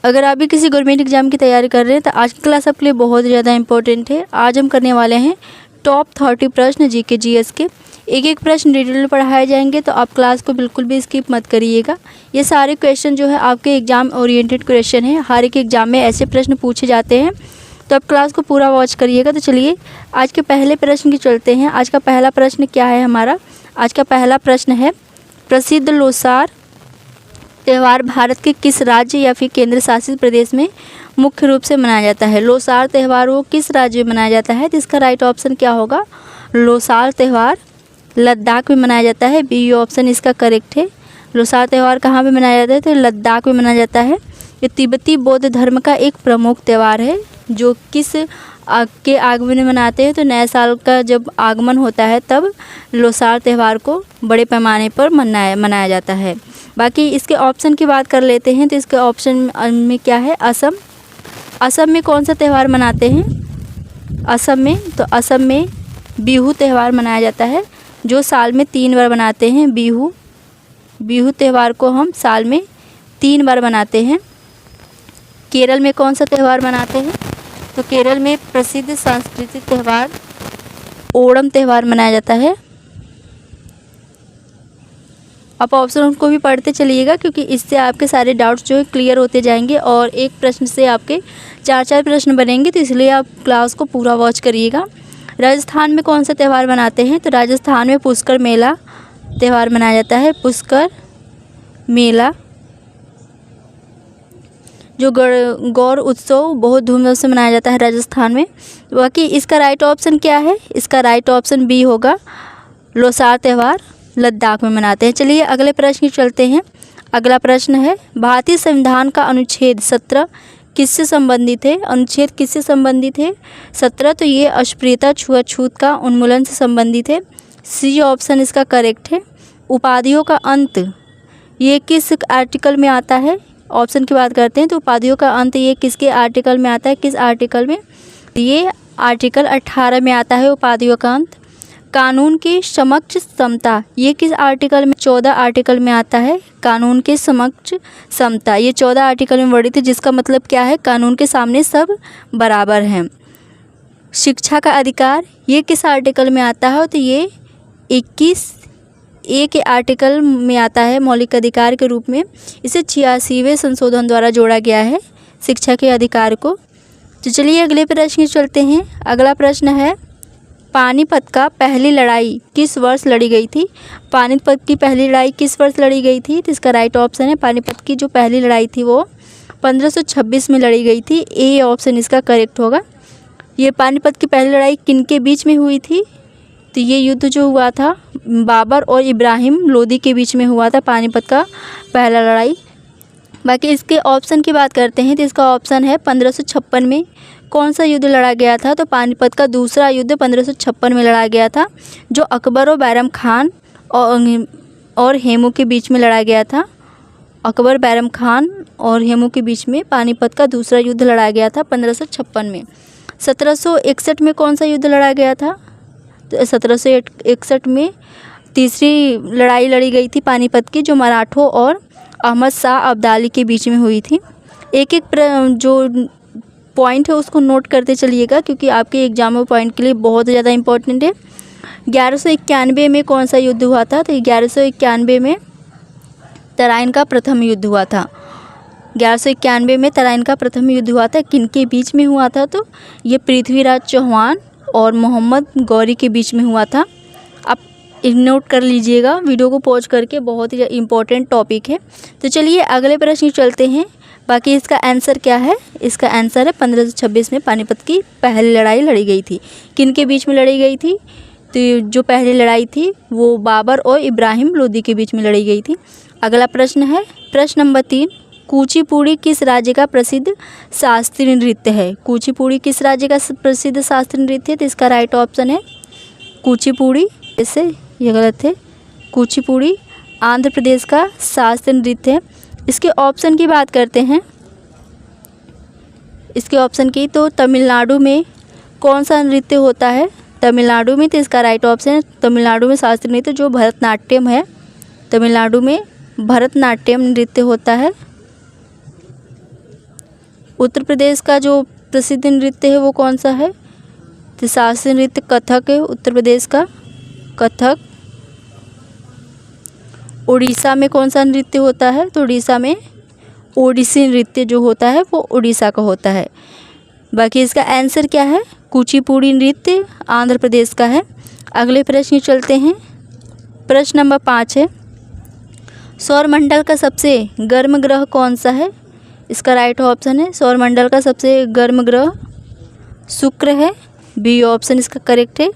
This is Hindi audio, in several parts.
अगर आप भी किसी गवर्नमेंट एग्जाम की तैयारी कर रहे हैं तो आज की क्लास आपके लिए बहुत ज़्यादा इंपॉर्टेंट है। आज हम करने वाले हैं टॉप 30 प्रश्न जीके जीएस के। एक एक प्रश्न डिटेल में पढ़ाए जाएंगे, तो आप क्लास को बिल्कुल भी स्किप मत करिएगा। ये सारे क्वेश्चन जो है आपके एग्जाम ओरिएंटेड क्वेश्चन है। हर एक एग्जाम में ऐसे प्रश्न पूछे जाते हैं, तो आप क्लास को पूरा वॉच करिएगा। तो चलिए आज के पहले प्रश्न की चलते हैं। आज का पहला प्रश्न क्या है हमारा? आज का पहला प्रश्न है, प्रसिद्ध लोसार त्यौहार भारत के किस राज्य या फिर केंद्र शासित प्रदेश में मुख्य रूप से मनाया जाता है? लोसार त्यौहार वो किस राज्य में मनाया जाता है? तो इसका राइट ऑप्शन क्या होगा? लोसार त्यौहार लद्दाख में मनाया जाता है। बी ऑप्शन इसका करेक्ट है। लोसार त्यौहार कहाँ पे मनाया जाता है? तो लद्दाख में मनाया जाता है। ये तिब्बती बौद्ध धर्म का एक प्रमुख त्यौहार है, जो किस के आगमन में मनाते हैं? तो नए साल का जब आगमन होता है तब लोसार त्यौहार को बड़े पैमाने पर मनाया जाता है। बाकी इसके ऑप्शन की बात कर लेते हैं, तो इसके ऑप्शन में क्या है? असम। असम में कौन सा त्यौहार मनाते हैं? असम में, तो असम में बिहू त्यौहार मनाया जाता है, जो साल में 3 बार मनाते हैं। बिहू त्यौहार को हम साल में 3 बार मनाते हैं। केरल में कौन सा त्यौहार मनाते हैं? तो केरल में प्रसिद्ध सांस्कृतिक त्यौहार ओणम त्यौहार मनाया जाता है। आप ऑप्शन को भी पढ़ते चलिएगा, क्योंकि इससे आपके सारे डाउट्स जो है क्लियर होते जाएंगे और एक प्रश्न से आपके 4 प्रश्न बनेंगे, तो इसलिए आप क्लास को पूरा वॉच करिएगा। राजस्थान में कौन सा त्यौहार मनाते हैं? तो राजस्थान में पुष्कर मेला त्यौहार मनाया जाता है। पुष्कर मेला जो गौर उत्सव बहुत धूमधाम से मनाया जाता है राजस्थान में। बाकी इसका राइट ऑप्शन क्या है? इसका राइट ऑप्शन बी होगा, लोसार त्यौहार लद्दाख में मनाते हैं। चलिए अगले प्रश्न की चलते हैं। अगला प्रश्न है, भारतीय संविधान का अनुच्छेद 17 किससे संबंधित है? अनुच्छेद किससे संबंधित है? 17, तो ये अस्पृश्यता छुआछूत का उन्मूलन से संबंधित है। सी ऑप्शन इसका करेक्ट है। उपाधियों का अंत ये किस आर्टिकल में आता है? ऑप्शन की बात करते हैं, तो उपाधियों का अंत ये किसके आर्टिकल में आता है? किस आर्टिकल में? ये आर्टिकल 18 में आता है उपाधियों का अंत। कानून के समक्ष समता ये किस आर्टिकल में? 14 आर्टिकल में आता है। कानून के समक्ष समता ये 14 आर्टिकल में वर्णित है, जिसका मतलब क्या है? कानून के सामने सब बराबर हैं। शिक्षा का अधिकार ये किस आर्टिकल में आता है? तो ये 21A के आर्टिकल में आता है मौलिक अधिकार के रूप में। इसे 86वें संशोधन द्वारा जोड़ा गया है शिक्षा के अधिकार को। तो चलिए अगले प्रश्न की चलते हैं। अगला प्रश्न है, पानीपत का पहली लड़ाई किस वर्ष लड़ी गई थी? पानीपत की पहली लड़ाई किस वर्ष लड़ी गई थी? तो इसका राइट ऑप्शन है, पानीपत की जो पहली लड़ाई थी वो 1526 में लड़ी गई थी। ए ऑप्शन इसका करेक्ट होगा। ये पानीपत की पहली लड़ाई किनके बीच में हुई थी? तो ये युद्ध जो हुआ था बाबर और इब्राहिम लोदी के बीच में हुआ था, पानीपत का पहला लड़ाई। बाकी इसके ऑप्शन की बात करते हैं, तो इसका ऑप्शन है 1556 में कौन सा युद्ध लड़ा गया था? तो पानीपत का दूसरा युद्ध 1556 में लड़ा गया था, जो अकबर और बैरम खान और हेमू के बीच में लड़ा गया था। अकबर, बैरम खान और हेमू के बीच में पानीपत का दूसरा युद्ध लड़ा गया था 1556 में। 1761 में कौन सा युद्ध लड़ा गया था? तो 1761 में तीसरी लड़ाई लड़ी गई थी पानीपत की, जो मराठों और अहमद शाह अब्दाली के बीच में हुई थी। एक एक जो पॉइंट है उसको नोट करते चलिएगा, क्योंकि आपके एग्जाम पॉइंट के लिए बहुत ज़्यादा इंपॉर्टेंट है। 1191 में कौन सा युद्ध हुआ था? तो 1191 में तराइन का प्रथम युद्ध हुआ था। 1191 में तराइन का प्रथम युद्ध हुआ था। किनके बीच में हुआ था? तो ये पृथ्वीराज चौहान और मोहम्मद गौरी के बीच में हुआ था। आप नोट कर लीजिएगा वीडियो को पॉज करके, बहुत ही इंपॉर्टेंट टॉपिक है। तो चलिए अगले प्रश्न चलते हैं। बाकी इसका आंसर क्या है? इसका आंसर है 1526 में पानीपत की पहली लड़ाई लड़ी गई थी। किनके बीच में लड़ी गई थी? तो जो पहली लड़ाई थी वो बाबर और इब्राहिम लोदी के बीच में लड़ी गई थी। अगला प्रश्न है, प्रश्न नंबर 3, कुचिपुड़ी किस राज्य का प्रसिद्ध शास्त्रीय नृत्य है? कुचिपुड़ी किस राज्य का प्रसिद्ध शास्त्रीय नृत्य है? तो इसका राइट ऑप्शन है कुचिपुड़ी। इससे ये गलत है। कुचिपुड़ी आंध्र प्रदेश का शास्त्रीय नृत्य है। इसके ऑप्शन की बात करते हैं। इसके ऑप्शन की, तो तमिलनाडु में कौन सा नृत्य होता है? तमिलनाडु में, तो इसका राइट ऑप्शन है तमिलनाडु में शास्त्रीय नृत्य जो भरतनाट्यम है। तमिलनाडु में भरतनाट्यम नृत्य होता है। उत्तर प्रदेश का जो प्रसिद्ध नृत्य है वो कौन सा है? तो शास्त्रीय नृत्य कथक है उत्तर प्रदेश का, कथक। उड़ीसा में कौन सा नृत्य होता है? तो उड़ीसा में ओडिसी नृत्य जो होता है वो उड़ीसा का होता है। बाकी इसका आंसर क्या है? कुचिपुड़ी नृत्य आंध्र प्रदेश का है। अगले प्रश्न चलते हैं। प्रश्न नंबर 5 है, सौरमंडल का सबसे गर्म ग्रह कौन सा है? इसका राइट ऑप्शन है सौरमंडल का सबसे गर्म ग्रह शुक्र है, बी ऑप्शन इसका करेक्ट है।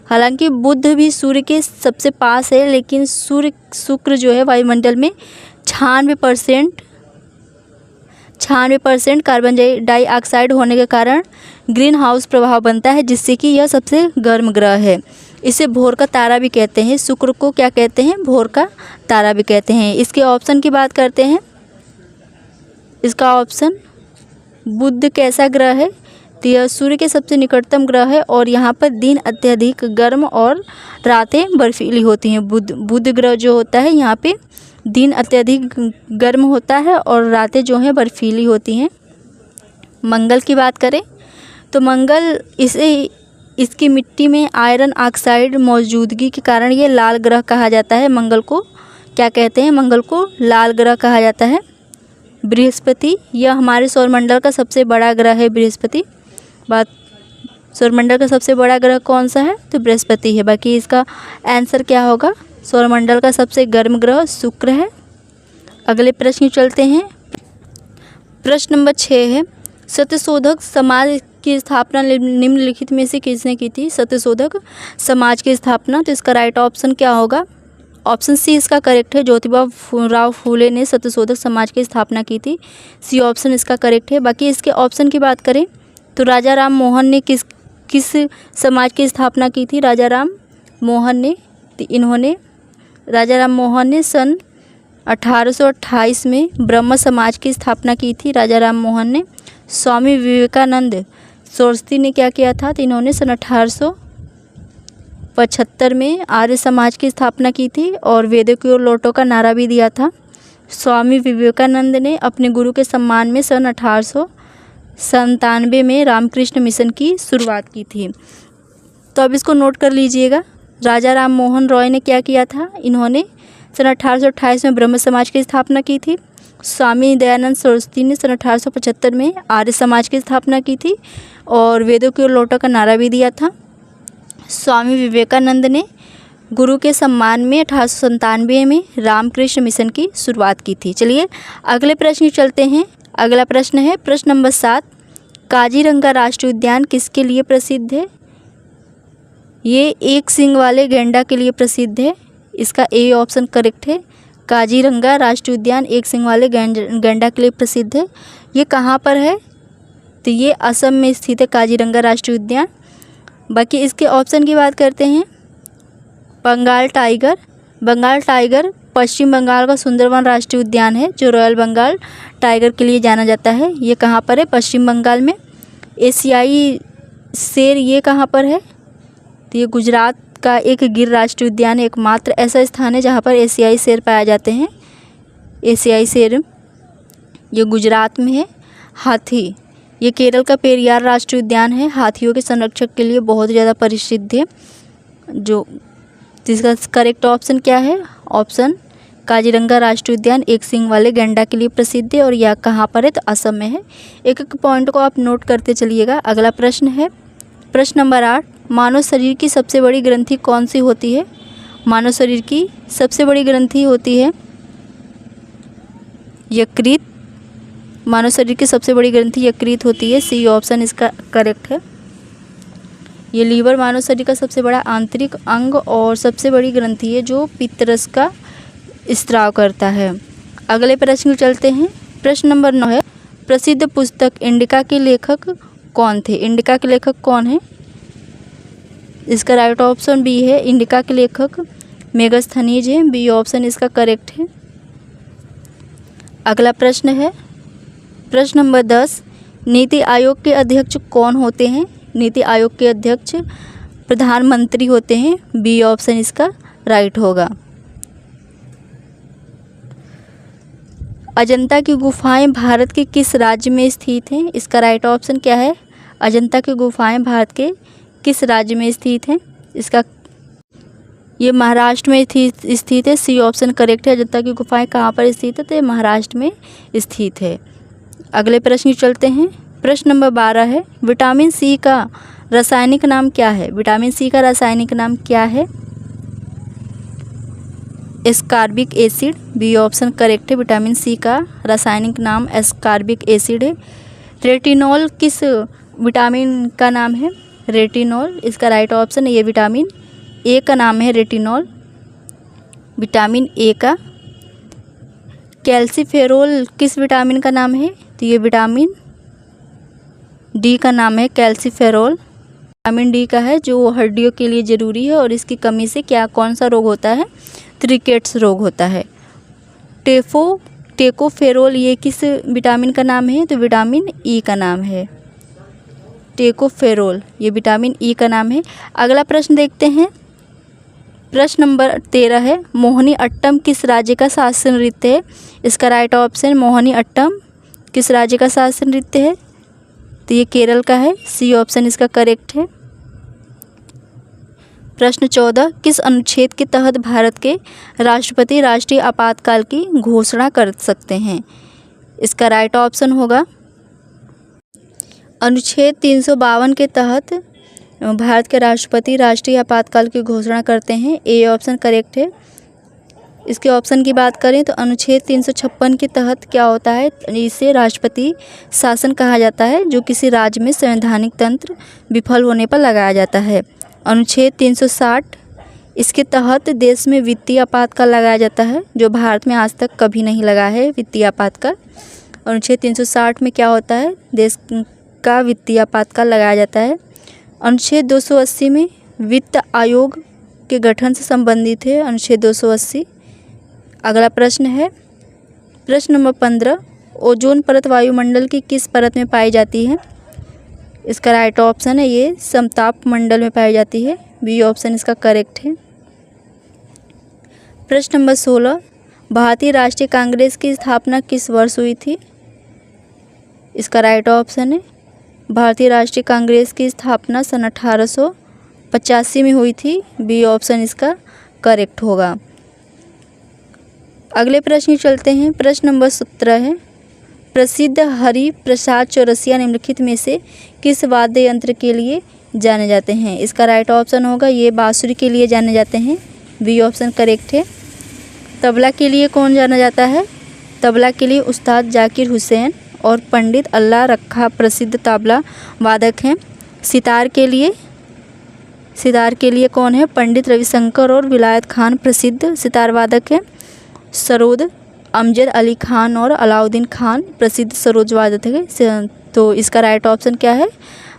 हालांकि बुध भी सूर्य के सबसे पास है, लेकिन शुक्र जो है वायुमंडल में 96% कार्बन डाइऑक्साइड होने के कारण ग्रीन हाउस प्रभाव बनता है, जिससे कि यह सबसे गर्म ग्रह है। इसे भोर का तारा भी कहते हैं। शुक्र को क्या कहते हैं? भोर का तारा भी कहते हैं। इसके ऑप्शन की बात करते हैं। इसका ऑप्शन बुध कैसा ग्रह है? तो यह सूर्य के सबसे निकटतम ग्रह है और यहाँ पर दिन अत्यधिक गर्म और रातें बर्फीली होती हैं। बुध ग्रह जो होता है यहाँ पे दिन अत्यधिक गर्म होता है और रातें जो हैं बर्फीली होती हैं। मंगल की बात करें तो मंगल इसकी मिट्टी में आयरन ऑक्साइड मौजूदगी के कारण ये लाल ग्रह कहा जाता है। मंगल को क्या कहते हैं? मंगल को लाल ग्रह कहा जाता है। बृहस्पति, यह हमारे सौरमंडल का सबसे बड़ा ग्रह है बृहस्पति। सौरमंडल का सबसे बड़ा ग्रह कौन सा है? तो बृहस्पति है। बाकी इसका आंसर क्या होगा? सौरमंडल का सबसे गर्म ग्रह शुक्र है। अगले प्रश्न चलते हैं। प्रश्न नंबर 6 है, सत्यशोधक समाज की स्थापना निम्नलिखित में से किसने की थी? सत्यशोधक समाज की स्थापना, तो इसका राइट ऑप्शन क्या होगा? ऑप्शन सी इसका करेक्ट है। ज्योतिबा राव फूले ने सत्यशोधक समाज की स्थापना की थी, सी ऑप्शन इसका करेक्ट है। बाकी इसके ऑप्शन की बात करें तो राजा राम मोहन ने किस समाज की स्थापना की थी? राजा राम मोहन ने सन 1828 में ब्रह्म समाज की स्थापना की थी। राजा राम मोहन ने। स्वामी विवेकानंद सरस्वती ने क्या किया था? तो इन्होंने सन 1875 में आर्य समाज की स्थापना की थी और वेदों की ओर लौटो का नारा भी दिया था। स्वामी विवेकानंद ने अपने गुरु के सम्मान में सन 1897 में रामकृष्ण मिशन की शुरुआत की थी। तो अब इसको नोट कर लीजिएगा। राजा राम मोहन रॉय ने क्या किया था? इन्होंने सन 1828 में ब्रह्म समाज की स्थापना की थी। स्वामी दयानंद सरस्वती ने सन 1875 में आर्य समाज की स्थापना की थी और वेदों की ओर लौटो का नारा भी दिया था। स्वामी विवेकानंद ने गुरु के सम्मान में 1897 में रामकृष्ण मिशन की शुरुआत की थी। चलिए अगले प्रश्न चलते हैं। अगला प्रश्न है प्रश्न नंबर 7, काजीरंगा राष्ट्रीय उद्यान किसके लिए प्रसिद्ध है? ये एक सींग वाले गैंडा के लिए प्रसिद्ध है। इसका ए ऑप्शन करेक्ट है। काजीरंगा राष्ट्रीय उद्यान एक सींग वाले गैंडा के लिए प्रसिद्ध है। ये कहाँ पर है? तो ये असम में स्थित है काजीरंगा राष्ट्रीय उद्यान। बाकी इसके ऑप्शन की बात करते हैं। बंगाल टाइगर पश्चिम बंगाल का सुंदरवन राष्ट्रीय उद्यान है जो रॉयल बंगाल टाइगर के लिए जाना जाता है। ये कहाँ पर है? पश्चिम बंगाल में। एशियाई शेर ये कहाँ पर है? तो ये गुजरात का एक गिर राष्ट्रीय उद्यान है। एकमात्र ऐसा स्थान है जहाँ पर एशियाई शेर पाए जाते हैं। एशियाई शेर ये गुजरात में है। हाथी, ये केरल का पेरियार राष्ट्रीय उद्यान है। हाथियों के संरक्षण के लिए बहुत ज़्यादा प्रसिद्ध है। जिसका करेक्ट ऑप्शन क्या है? ऑप्शन काजीरंगा राष्ट्रीय उद्यान एक सींग वाले गैंडा के लिए प्रसिद्ध है और यह कहाँ पर है? तो असम में है। एक एक पॉइंट को आप नोट करते चलिएगा। अगला प्रश्न है प्रश्न नंबर 8, मानव शरीर की सबसे बड़ी ग्रंथि कौन सी होती है? मानव शरीर की सबसे बड़ी ग्रंथि होती है यकृत। मानव शरीर की सबसे बड़ी ग्रंथि यकृत होती है, सी ऑप्शन इसका करेक्ट है। ये लीवर मानव शरीर का सबसे बड़ा आंतरिक अंग और सबसे बड़ी ग्रंथि है जो पित्तरस का स्त्राव करता है। अगले प्रश्न चलते हैं। प्रश्न नंबर 9 है, प्रसिद्ध पुस्तक इंडिका के लेखक कौन थे? इंडिका के लेखक कौन है? इसका राइट ऑप्शन बी है। इंडिका के लेखक मेगास्थनीज है, बी ऑप्शन इसका करेक्ट है। अगला प्रश्न है प्रश्न नंबर 10, नीति आयोग के अध्यक्ष कौन होते हैं? नीति आयोग के अध्यक्ष प्रधानमंत्री होते हैं, बी ऑप्शन इसका राइट होगा। अजंता की गुफाएं भारत के किस राज्य में स्थित हैं? इसका राइट ऑप्शन क्या है? अजंता की गुफाएं भारत के किस राज्य में स्थित हैं? इसका ये महाराष्ट्र में स्थित है। सी ऑप्शन करेक्ट है। अजंता की गुफाएं कहाँ पर स्थित है? तो ये महाराष्ट्र में स्थित है। अगले प्रश्न की चलते हैं। प्रश्न नंबर 12 है, विटामिन सी का रासायनिक नाम क्या है? विटामिन सी का रासायनिक नाम क्या है? Ascorbic acid. B option correct है। विटामिन सी का रासायनिक नाम एस्कॉर्बिक एसिड है। रेटिनॉल किस विटामिन का नाम है? रेटिनॉल इसका राइट ऑप्शन है। ये विटामिन ए का नाम है रेटिनॉल, विटामिन ए का। कैल्सीफेरोल किस विटामिन का नाम है? तो ये विटामिन डी का नाम है कैल्सीफेरोल। विटामिन डी का है जो हड्डियों के लिए ज़रूरी है और इसकी कमी से कौन सा रोग होता है? रिकेट्स रोग होता है। टेकोफेरोल ये किस विटामिन का नाम है? तो विटामिन ई का नाम है। टेकोफेरोल ये विटामिन ई का नाम है। अगला प्रश्न देखते हैं। प्रश्न नंबर 13 है, मोहिनी अट्टम किस राज्य का शास्त्रीय नृत्य है? इसका राइट ऑप्शन मोहिनी अट्टम किस राज्य का शास्त्रीय नृत्य है? तो ये केरल का है। सी ऑप्शन इसका करेक्ट है। प्रश्न 14, किस अनुच्छेद के तहत भारत के राष्ट्रपति राष्ट्रीय आपातकाल की घोषणा कर सकते हैं? इसका राइट ऑप्शन होगा अनुच्छेद 352 के तहत भारत के राष्ट्रपति राष्ट्रीय आपातकाल की घोषणा करते हैं। ए ऑप्शन करेक्ट है। इसके ऑप्शन की बात करें तो अनुच्छेद 356 के तहत क्या होता है? इसे राष्ट्रपति शासन कहा जाता है, जो किसी राज्य में संवैधानिक तंत्र विफल होने पर लगाया जाता है। अनुच्छेद 360 इसके तहत देश में वित्तीय आपातकाल लगाया जाता है, जो भारत में आज तक कभी नहीं लगा है वित्तीय आपातकाल। अनुच्छेद 360 में क्या होता है? देश का वित्तीय आपातकाल लगाया जाता है। अनुच्छेद 280 में वित्त आयोग के गठन से संबंधित है अनुच्छेद 280। अगला प्रश्न है प्रश्न नंबर 15, ओजोन परत वायुमंडल की किस परत में पाई जाती है? इसका राइट ऑप्शन है ये समताप मंडल में पाई जाती है। बी ऑप्शन इसका करेक्ट है। प्रश्न नंबर 16, भारतीय राष्ट्रीय कांग्रेस की स्थापना किस वर्ष हुई थी? इसका राइट ऑप्शन है भारतीय राष्ट्रीय कांग्रेस की स्थापना सन 1885 में हुई थी। बी ऑप्शन इसका करेक्ट होगा। अगले प्रश्न चलते हैं। प्रश्न नंबर 17 है, प्रसिद्ध हरि प्रसाद चौरसिया निम्नलिखित में से किस वाद्य यंत्र के लिए जाने जाते हैं? इसका राइट ऑप्शन होगा ये बांसुरी के लिए जाने जाते हैं। बी ऑप्शन करेक्ट है। तबला के लिए कौन जाना जाता है? तबला के लिए उस्ताद जाकिर हुसैन और पंडित अल्लाह रखा प्रसिद्ध तबला वादक हैं। सितार के लिए कौन है? पंडित रविशंकर और विलायत खान प्रसिद्ध सितार वादक हैं। सरोद अमजद अली खान और अलाउद्दीन खान प्रसिद्ध सरोद वादक हैं। तो इसका राइट ऑप्शन क्या है?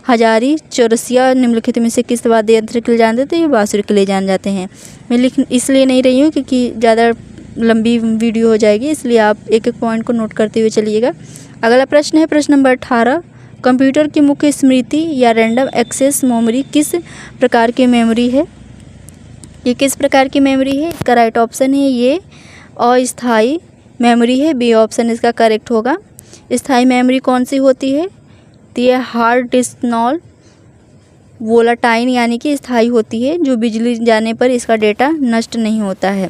हजारी चौरसिया निम्नलिखित में से किस वाद्य यंत्र के लिए जाने जाते हैं? ये बांसुरी के लिए जाने जाते हैं। मैं इसलिए नहीं रही हूँ क्योंकि ज़्यादा लंबी वीडियो हो जाएगी, इसलिए आप एक एक पॉइंट को नोट करते हुए चलिएगा। अगला प्रश्न है प्रश्न नंबर 18, कंप्यूटर की मुख्य स्मृति या रैंडम एक्सेस मेमोरी किस प्रकार की मेमोरी है? ये किस प्रकार की मेमोरी है? इसका राइट ऑप्शन है ये अस्थायी मेमोरी है। बी ऑप्शन इसका करेक्ट होगा। स्थायी मेमोरी कौन सी होती है? तो ये हार्ड डिस्क नॉन वोलाटाइल यानी कि स्थायी होती है, जो बिजली जाने पर इसका डेटा नष्ट नहीं होता है।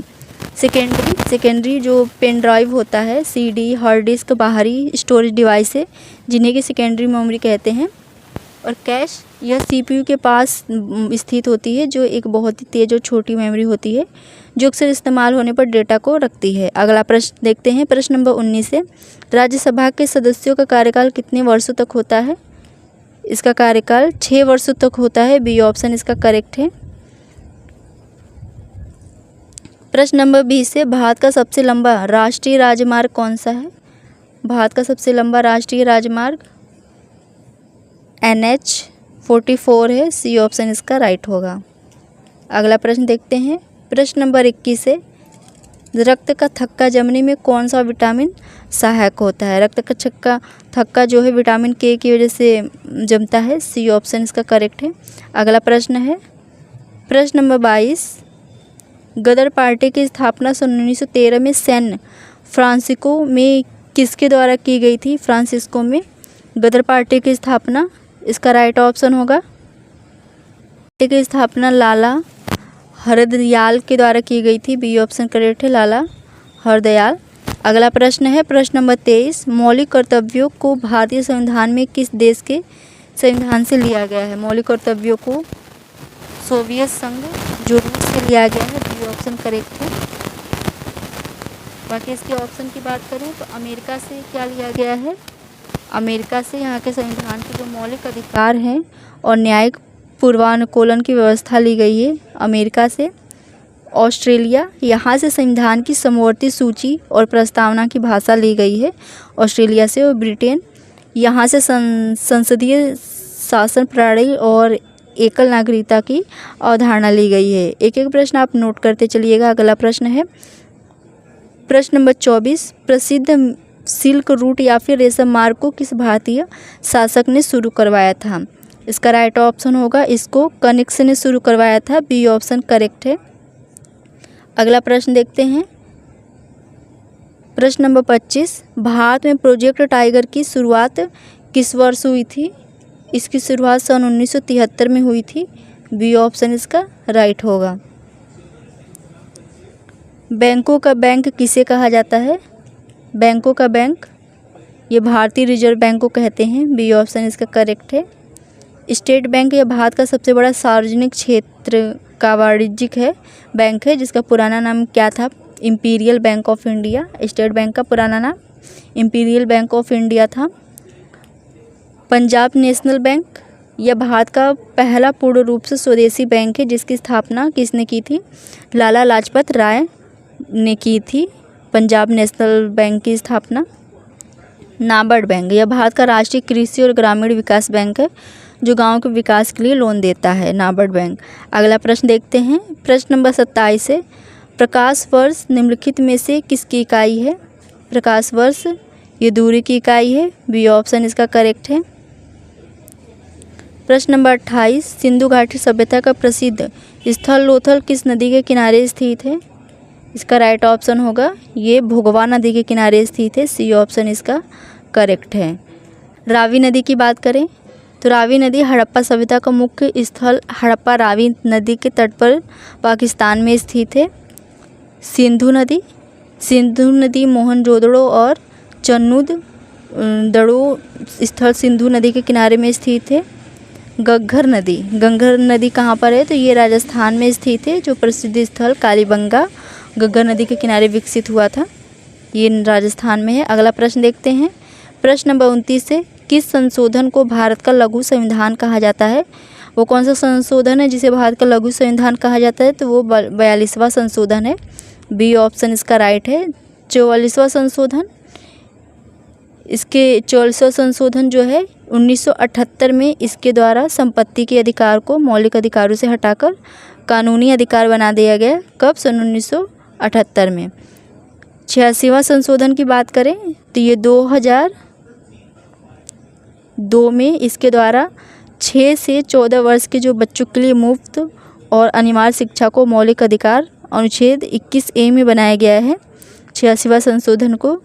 सेकेंडरी जो पेन ड्राइव होता है, सीडी, हार्ड डिस्क बाहरी स्टोरेज डिवाइस है जिन्हें कि सेकेंडरी मेमोरी कहते हैं। और कैश यह सीपीयू के पास स्थित होती है, जो एक बहुत ही तेज़ और छोटी मेमोरी होती है जो अक्सर इस्तेमाल होने पर डेटा को रखती है। अगला प्रश्न देखते हैं। प्रश्न नंबर 19 है, राज्यसभा के सदस्यों का कार्यकाल कितने वर्षों तक होता है? इसका कार्यकाल 6 वर्षों तक होता है। बी ऑप्शन इसका करेक्ट है। प्रश्न नंबर 20 है, भारत का सबसे लंबा राष्ट्रीय राजमार्ग कौन सा है? भारत का सबसे लंबा राष्ट्रीय राजमार्ग NH-44 है। सी ऑप्शन इसका राइट होगा। अगला प्रश्न देखते हैं। प्रश्न नंबर 21 है, रक्त का थक्का जमने में कौन सा विटामिन सहायक होता है? रक्त का थक्का जो है विटामिन के की वजह से जमता है। सी ऑप्शन इसका करेक्ट है। अगला प्रश्न है प्रश्न नंबर 22, गदर पार्टी की स्थापना सन 1913 में सैन्य फ्रांसिस्को में किसके द्वारा की गई थी? फ्रांसिस्को में गदर पार्टी की स्थापना, इसका राइट ऑप्शन होगा। पार्टी की स्थापना लाला हरदयाल के द्वारा की गई थी, बी ऑप्शन करेक्ट है, लाला हरदयाल। अगला प्रश्न है प्रश्न नंबर 23, मौलिक कर्तव्यों को भारतीय संविधान में किस देश के संविधान से लिया गया है? मौलिक कर्तव्यों को सोवियत संघ जो रूस से लिया गया है, बी ऑप्शन करेक्ट है। बाकी इसके ऑप्शन की बात करें तो अमेरिका से क्या लिया गया है? अमेरिका से यहाँ के संविधान के जो मौलिक अधिकार हैं और न्यायिक पूर्वानुकूलन की व्यवस्था ली गई है, अमेरिका से। ऑस्ट्रेलिया, यहाँ से संविधान की समवर्ती सूची और प्रस्तावना की भाषा ली गई है, ऑस्ट्रेलिया से। और ब्रिटेन, यहाँ से संसदीय शासन प्रणाली और एकल नागरिकता की अवधारणा ली गई है। एक एक प्रश्न आप नोट करते चलिएगा। अगला प्रश्न है प्रश्न नंबर 24, प्रसिद्ध सिल्क रूट या फिर रेशम मार्ग को किस भारतीय शासक ने शुरू करवाया था? इसका राइट ऑप्शन होगा, इसको कनिष्क ने शुरू करवाया था, बी ऑप्शन करेक्ट है। अगला प्रश्न देखते हैं प्रश्न नंबर 25, भारत में प्रोजेक्ट टाइगर की शुरुआत किस वर्ष हुई थी? इसकी शुरुआत सन 1973 में हुई थी, बी ऑप्शन इसका राइट होगा। बैंकों का बैंक किसे कहा जाता है? बैंकों का बैंक ये भारतीय रिजर्व बैंक को कहते हैं, बी ऑप्शन इसका करेक्ट है। स्टेट बैंक यह भारत का सबसे बड़ा सार्वजनिक क्षेत्र का वाणिज्यिक बैंक है, जिसका पुराना नाम क्या था? Imperial bank of India. State bank का पुराना नाम इंपीरियल बैंक ऑफ इंडिया था। पंजाब नेशनल बैंक यह भारत का पहला पूर्ण रूप से स्वदेशी बैंक है, जिसकी स्थापना किसने की थी? लाला लाजपत राय ने की थी पंजाब नेशनल बैंक की स्थापना। नाबार्ड बैंक यह भारत का राष्ट्रीय कृषि और ग्रामीण विकास बैंक है, जो गांव के विकास के लिए लोन देता है, नाबार्ड बैंक। अगला प्रश्न देखते हैं प्रश्न नंबर 27 है, प्रकाश वर्ष निम्नलिखित में से किसकी इकाई है? प्रकाश वर्ष ये दूरी की इकाई है, बी ऑप्शन इसका करेक्ट है। प्रश्न नंबर 28, सिंधु घाटी सभ्यता का प्रसिद्ध स्थल लोथल किस नदी के किनारे स्थित है? इसका राइट ऑप्शन होगा, ये भोगवा नदी के किनारे स्थित है, सी ऑप्शन इसका करेक्ट है। रावी नदी की बात करें तो रावी नदी हड़प्पा सभ्यता का मुख्य स्थल हड़प्पा रावी नदी के तट पर पाकिस्तान में स्थित है। सिंधु नदी मोहनजोदड़ो और चन्नूद दड़ो स्थल सिंधु नदी के किनारे में स्थित है। गंगर नदी कहाँ पर है? तो ये राजस्थान में स्थित है, जो प्रसिद्ध स्थल कालीबंगा गंगर नदी के किनारे विकसित हुआ था, ये राजस्थान में है। अगला प्रश्न देखते हैं प्रश्न नंबर 29 है, किस संशोधन को भारत का लघु संविधान कहा जाता है? वो कौन सा संशोधन है जिसे भारत का लघु संविधान कहा जाता है? तो वो 42वां संशोधन है, बी ऑप्शन इसका राइट है। 44वां संशोधन, इसके 44वां संशोधन जो है 1978 में इसके द्वारा संपत्ति के अधिकार को मौलिक अधिकारों से हटाकर कानूनी अधिकार बना दिया गया। कब? सन 1978 में। 86वां संशोधन की बात करें तो ये 2002 में इसके द्वारा 6 से 14 वर्ष के जो बच्चों के लिए मुफ्त और अनिवार्य शिक्षा को मौलिक अधिकार अनुच्छेद 21A में बनाया गया है। 86वां संशोधन को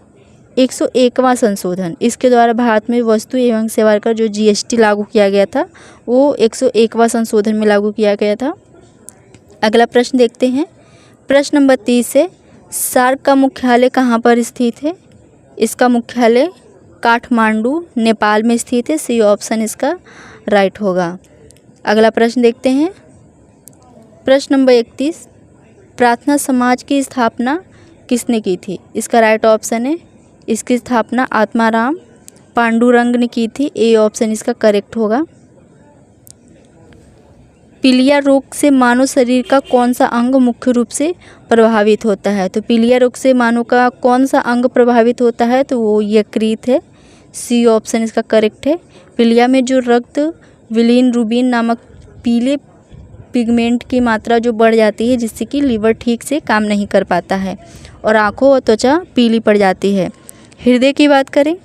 101वां संशोधन, इसके द्वारा भारत में वस्तु एवं सेवा कर जो GST लागू किया गया था, वो 101वां संशोधन में लागू किया गया था। अगला प्रश्न देखते हैं प्रश्न नंबर 30 है, सार्क का मुख्यालय कहाँ पर स्थित है? इसका मुख्यालय काठमांडू नेपाल में स्थित है, सी ऑप्शन इसका राइट होगा। अगला प्रश्न देखते हैं प्रश्न नंबर 31, प्रार्थना समाज की स्थापना किसने की थी? इसका राइट ऑप्शन है, इसकी स्थापना आत्माराम पांडुरंग ने की थी, ए ऑप्शन इसका करेक्ट होगा। पीलिया रोग से मानव शरीर का कौन सा अंग मुख्य रूप से प्रभावित होता है? तो पीलिया रोग से मानव का कौन सा अंग प्रभावित होता है? तो वो यकृत है, सी ऑप्शन इसका करेक्ट है। पीलिया में जो रक्त विलीन रूबिन नामक पीले पिगमेंट की मात्रा जो बढ़ जाती है, जिससे कि लीवर ठीक से काम नहीं कर पाता है और आँखों और त्वचा पीली पड़ जाती है। हृदय की बात करें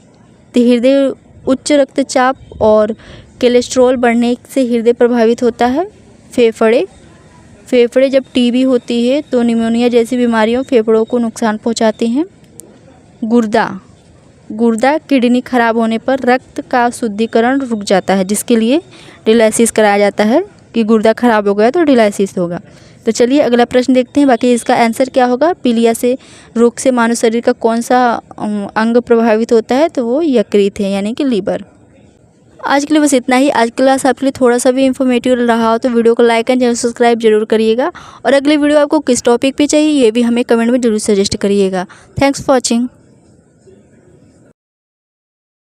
तो हृदय उच्च रक्तचाप और कोलेस्ट्रॉल बढ़ने से हृदय प्रभावित होता है। फेफड़े जब टीबी होती है तो निमोनिया जैसी बीमारियों फेफड़ों को नुकसान पहुंचाती हैं। गुर्दा किडनी खराब होने पर रक्त का शुद्धिकरण रुक जाता है, जिसके लिए डायलिसिस कराया जाता है कि गुर्दा खराब हो गया तो डायलिसिस होगा। तो चलिए अगला प्रश्न देखते हैं। बाकी इसका आंसर क्या होगा? पीलिया से रोग से मानव शरीर का कौन सा अंग प्रभावित होता है? तो वो यकृत है, यानी कि लीवर। आज के लिए बस इतना ही। आज की क्लास आपके लिए थोड़ा सा भी इन्फॉर्मेटिव रहा हो तो वीडियो को लाइक एंड चैनल सब्सक्राइब जरूर करिएगा। और अगली वीडियो आपको किस टॉपिक पे चाहिए ये भी हमें कमेंट में जरूर सजेस्ट करिएगा। Thanks for watching.